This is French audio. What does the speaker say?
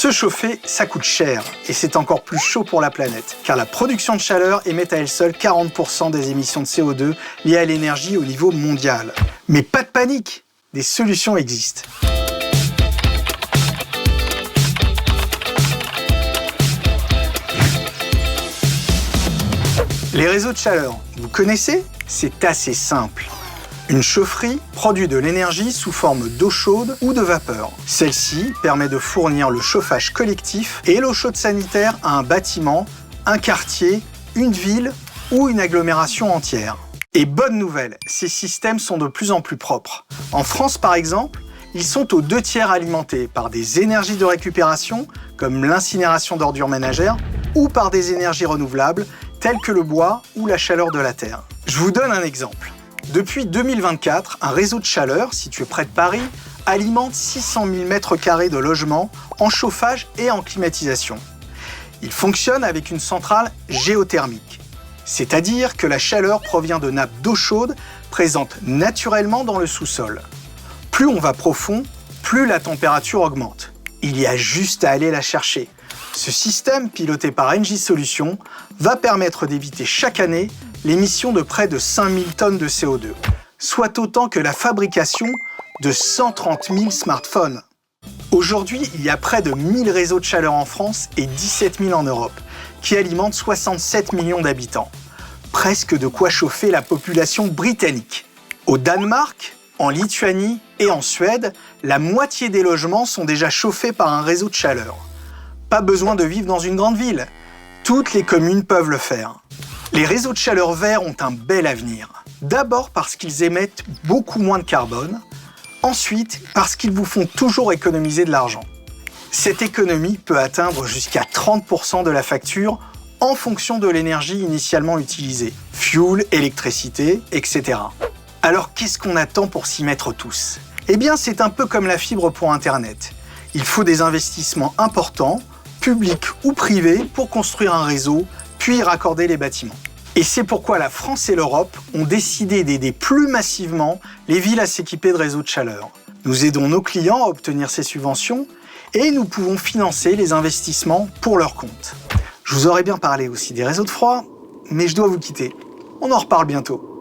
Se chauffer, ça coûte cher, et c'est encore plus chaud pour la planète, car la production de chaleur émet à elle seule 40% des émissions de CO2 liées à l'énergie au niveau mondial. Mais pas de panique, des solutions existent. Les réseaux de chaleur, vous connaissez? C'est assez simple. Une chaufferie produit de l'énergie sous forme d'eau chaude ou de vapeur. Celle-ci permet de fournir le chauffage collectif et l'eau chaude sanitaire à un bâtiment, un quartier, une ville ou une agglomération entière. Et bonne nouvelle, ces systèmes sont de plus en plus propres. En France par exemple, ils sont aux 2/3 alimentés par des énergies de récupération, comme l'incinération d'ordures ménagères, ou par des énergies renouvelables, telles que le bois ou la chaleur de la terre. Je vous donne un exemple. Depuis 2024, un réseau de chaleur, situé près de Paris, alimente 600 000 m² de logements en chauffage et en climatisation. Il fonctionne avec une centrale géothermique, c'est-à-dire que la chaleur provient de nappes d'eau chaude présentes naturellement dans le sous-sol. Plus on va profond, plus la température augmente. Il y a juste à aller la chercher. Ce système, piloté par Engie Solutions, va permettre d'éviter chaque année l'émission de près de 5000 tonnes de CO2, soit autant que la fabrication de 130 000 smartphones. Aujourd'hui, il y a près de 1000 réseaux de chaleur en France et 17 000 en Europe, qui alimentent 67 millions d'habitants. Presque de quoi chauffer la population britannique. Au Danemark, en Lituanie et en Suède, la moitié des logements sont déjà chauffés par un réseau de chaleur. Pas besoin de vivre dans une grande ville. Toutes les communes peuvent le faire. Les réseaux de chaleur verts ont un bel avenir. D'abord parce qu'ils émettent beaucoup moins de carbone. Ensuite, parce qu'ils vous font toujours économiser de l'argent. Cette économie peut atteindre jusqu'à 30% de la facture en fonction de l'énergie initialement utilisée. Fuel, électricité, etc. Alors qu'est-ce qu'on attend pour s'y mettre tous? Eh bien, c'est un peu comme la fibre pour Internet. Il faut des investissements importants, publics ou privés, pour construire un réseau, puis raccorder les bâtiments. Et c'est pourquoi la France et l'Europe ont décidé d'aider plus massivement les villes à s'équiper de réseaux de chaleur. Nous aidons nos clients à obtenir ces subventions et nous pouvons financer les investissements pour leur compte. Je vous aurais bien parlé aussi des réseaux de froid, mais je dois vous quitter. On en reparle bientôt.